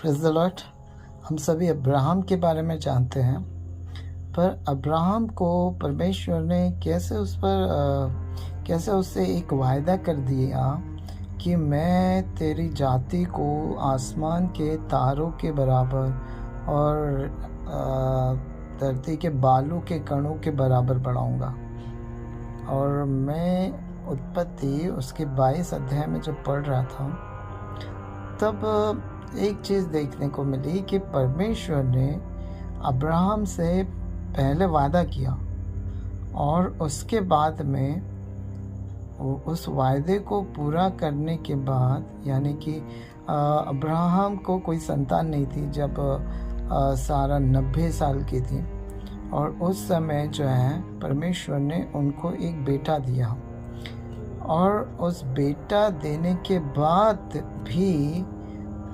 Praise the Lord. हम सभी Abraham के बारे में जानते हैं, पर अब्राहम को परमेश्वर ने कैसे उससे एक वायदा कर दिया कि मैं तेरी जाति को आसमान के तारों के बराबर और धरती के बालू के कणों के बराबर बढ़ाऊँगा। और मैं उत्पत्ति उसके 22 अध्याय में जब पढ़ रहा था, तब एक चीज़ देखने को मिली कि परमेश्वर ने अब्राहम से पहले वादा किया और उसके बाद में उस वायदे को पूरा करने के बाद, यानी कि अब्राहम को कोई संतान नहीं थी जब सारा 90 साल की थी, और उस समय जो है परमेश्वर ने उनको एक बेटा दिया। और उस बेटा देने के बाद भी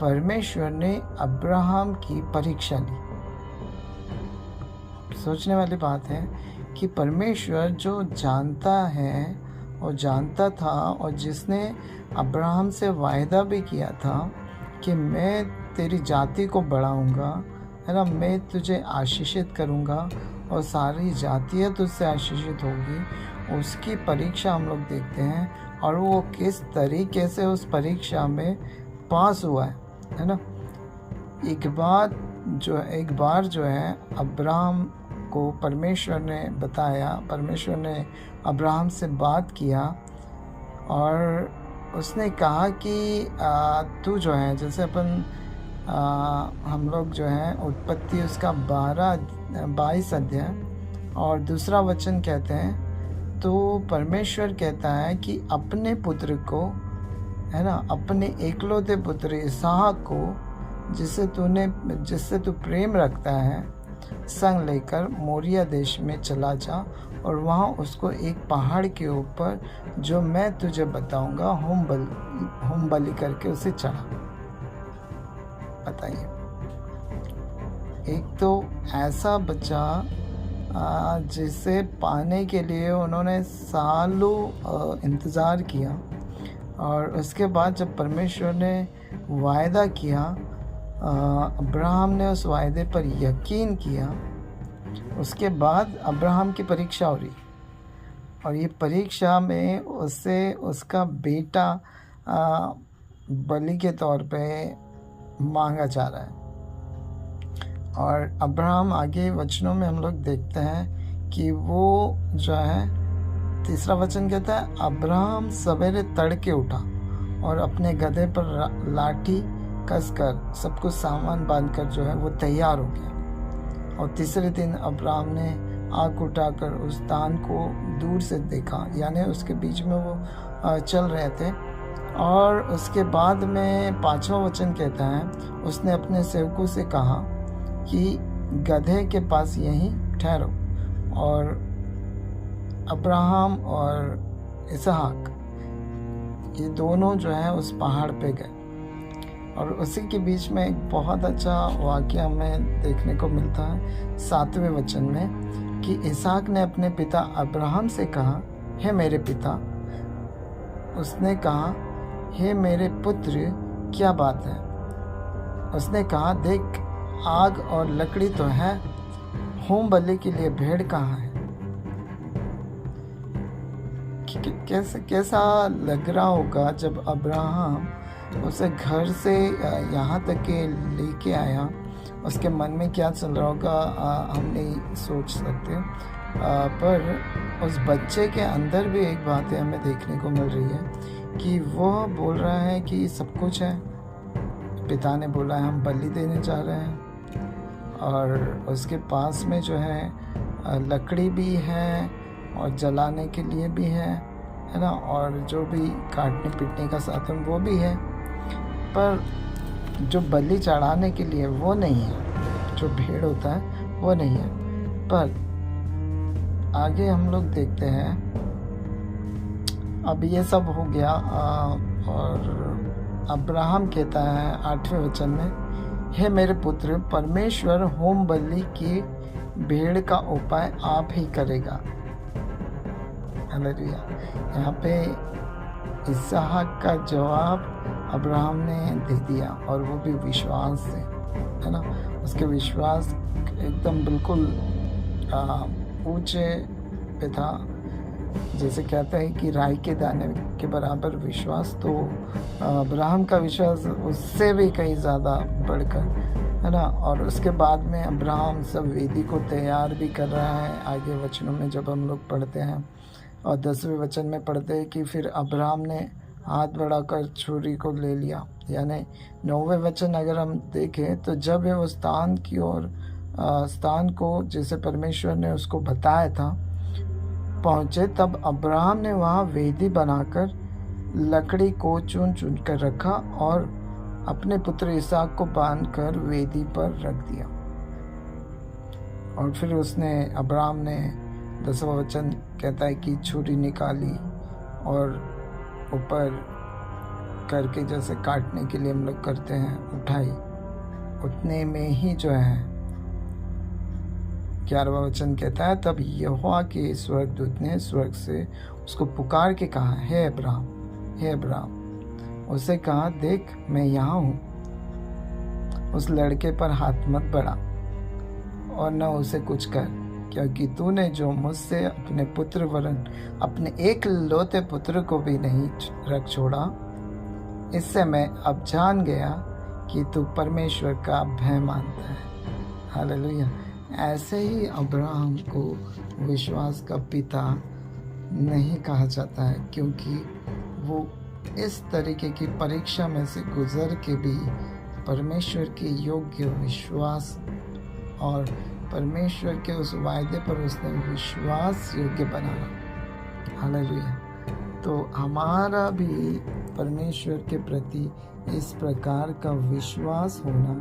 परमेश्वर ने अब्राहम की परीक्षा ली। सोचने वाली बात है कि परमेश्वर जो जानता है और जानता था, और जिसने अब्राहम से वायदा भी किया था कि मैं तेरी जाति को बढ़ाऊंगा, है ना, मैं तुझे आशीषित करूंगा और सारी जातियाँ तुझसे आशीषित होगी, उसकी परीक्षा हम लोग देखते हैं। और वो किस तरीके से उस परीक्षा में पास हुआ है ना। एक बार जो है अब्राहम को परमेश्वर ने बताया, परमेश्वर ने अब्राहम से बात किया और उसने कहा कि तू जो है, जैसे हम लोग जो है उत्पत्ति उसका 22 अध्याय और दूसरा वचन कहते हैं, तो परमेश्वर कहता है कि अपने पुत्र को, है ना, अपने एकलौते पुत्र इसहाक को जिससे तू प्रेम रखता है, संग लेकर मोरिया देश में चला जा और वहाँ उसको एक पहाड़ के ऊपर जो मैं तुझे बताऊंगा होम बलि करके उसे चढ़ा। बताइए, एक तो ऐसा बच्चा जिसे पाने के लिए उन्होंने सालों इंतज़ार किया, और उसके बाद जब परमेश्वर ने वायदा किया, अब्राहम ने उस वायदे पर यकीन किया। उसके बाद अब्राहम की परीक्षा हो रही, और ये परीक्षा में उससे उसका बेटा बलि के तौर पे मांगा जा रहा है। और अब्राहम आगे वचनों में हम लोग देखते हैं कि वो जो है, तीसरा वचन कहता है, अब्राहम सवेरे तड़के उठा और अपने गधे पर लाठी कसकर सब कुछ सामान बांधकर जो है वो तैयार हो गया। और तीसरे दिन अब्राहम ने आँख उठाकर उस दान को दूर से देखा, यानी उसके बीच में वो चल रहे थे। और उसके बाद में 5वां वचन कहता है, उसने अपने सेवकों से कहा कि गधे के पास यहीं ठहरो। और अब्राहम और इसहाक ये दोनों जो है उस पहाड़ पे गए। और उसी के बीच में एक बहुत अच्छा वाक़या हमें देखने को मिलता है 7वें वचन में, कि इसहाक ने अपने पिता अब्राहम से कहा, हे मेरे पिता। उसने कहा, हे मेरे पुत्र, क्या बात है? उसने कहा, देख, आग और लकड़ी तो है, होम बलि के लिए भेड़ कहाँ है? कैसा लग रहा होगा जब अब्राहम उसे घर से यहाँ तक के लेके आया। उसके मन में क्या चल रहा होगा हम नहीं सोच सकते। पर उस बच्चे के अंदर भी एक बात हमें देखने को मिल रही है कि वह बोल रहा है कि सब कुछ है। पिता ने बोला है हम बलि देने जा रहे हैं, और उसके पास में जो है लकड़ी भी है और जलाने के लिए भी है ना, और जो भी काटने पीटने का साधन वो भी है, पर जो बलि चढ़ाने के लिए वो नहीं है, जो भेड़ होता है वो नहीं है। पर आगे हम लोग देखते हैं, अब ये सब हो गया और अब्राहम कहता है 8वें वचन में, हे मेरे पुत्र, परमेश्वर होम बलि की भेड़ का उपाय आप ही करेगा। हालेलुया। यहाँ पे इसहाक का जवाब अब्राहम ने दे दिया, और वो भी विश्वास से, है ना। उसके विश्वास एकदम बिल्कुल ऊंचे पे था। जैसे कहते हैं कि राई के दाने के बराबर विश्वास, तो अब्राहम का विश्वास उससे भी कहीं ज़्यादा बढ़कर, है ना। और उसके बाद में अब्राहम सब वेदी को तैयार भी कर रहा है। आगे वचनों में जब हम लोग पढ़ते हैं और 10वें वचन में पढ़ते हैं कि फिर अब्राहम ने हाथ बढ़ाकर छुरी को ले लिया। यानी 9वें वचन अगर हम देखें तो जब वो स्थान को जैसे परमेश्वर ने उसको बताया था पहुँचे, तब अब्राहम ने वहाँ वेदी बनाकर लकड़ी को चुन चुन कर रखा और अपने पुत्र इसहाक को बांधकर वेदी पर रख दिया। और फिर अब्राहम ने 10वां वचन कहता है कि छुरी निकाली और ऊपर करके जैसे काटने के लिए हम लोग करते हैं उठाई। उतने में ही जो है 11वां वचन कहता है, तब यहोवा के स्वर्गदूत ने स्वर्ग से उसको पुकार के कहा, हे अब्राहम, हे अब्राहम। उसे कहा, देख मैं यहाँ हूँ, उस लड़के पर हाथ मत बढ़ा और न उसे कुछ कर, क्योंकि तूने जो मुझसे अपने पुत्र वरन अपने एकलौते पुत्र को भी नहीं रख छोड़ा, इससे मैं अब जान गया कि तू परमेश्वर का भय मानता है। हालेलुया। ऐसे ही अब्राहम को विश्वास का पिता नहीं कहा जाता है, क्योंकि वो इस तरीके की परीक्षा में से गुजर के भी परमेश्वर के योग्य विश्वास और परमेश्वर के उस वायदे पर उसने विश्वास योग्य बनाना। हालेलुया। तो हमारा भी परमेश्वर के प्रति इस प्रकार का विश्वास होना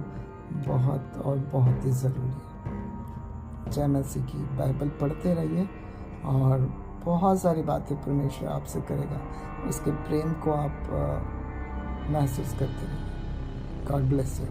बहुत और बहुत ही ज़रूरी है। जय मसीह की। बाइबल पढ़ते रहिए और बहुत सारी बातें परमेश्वर आपसे करेगा। उसके प्रेम को आप महसूस करते रहिए। God bless you.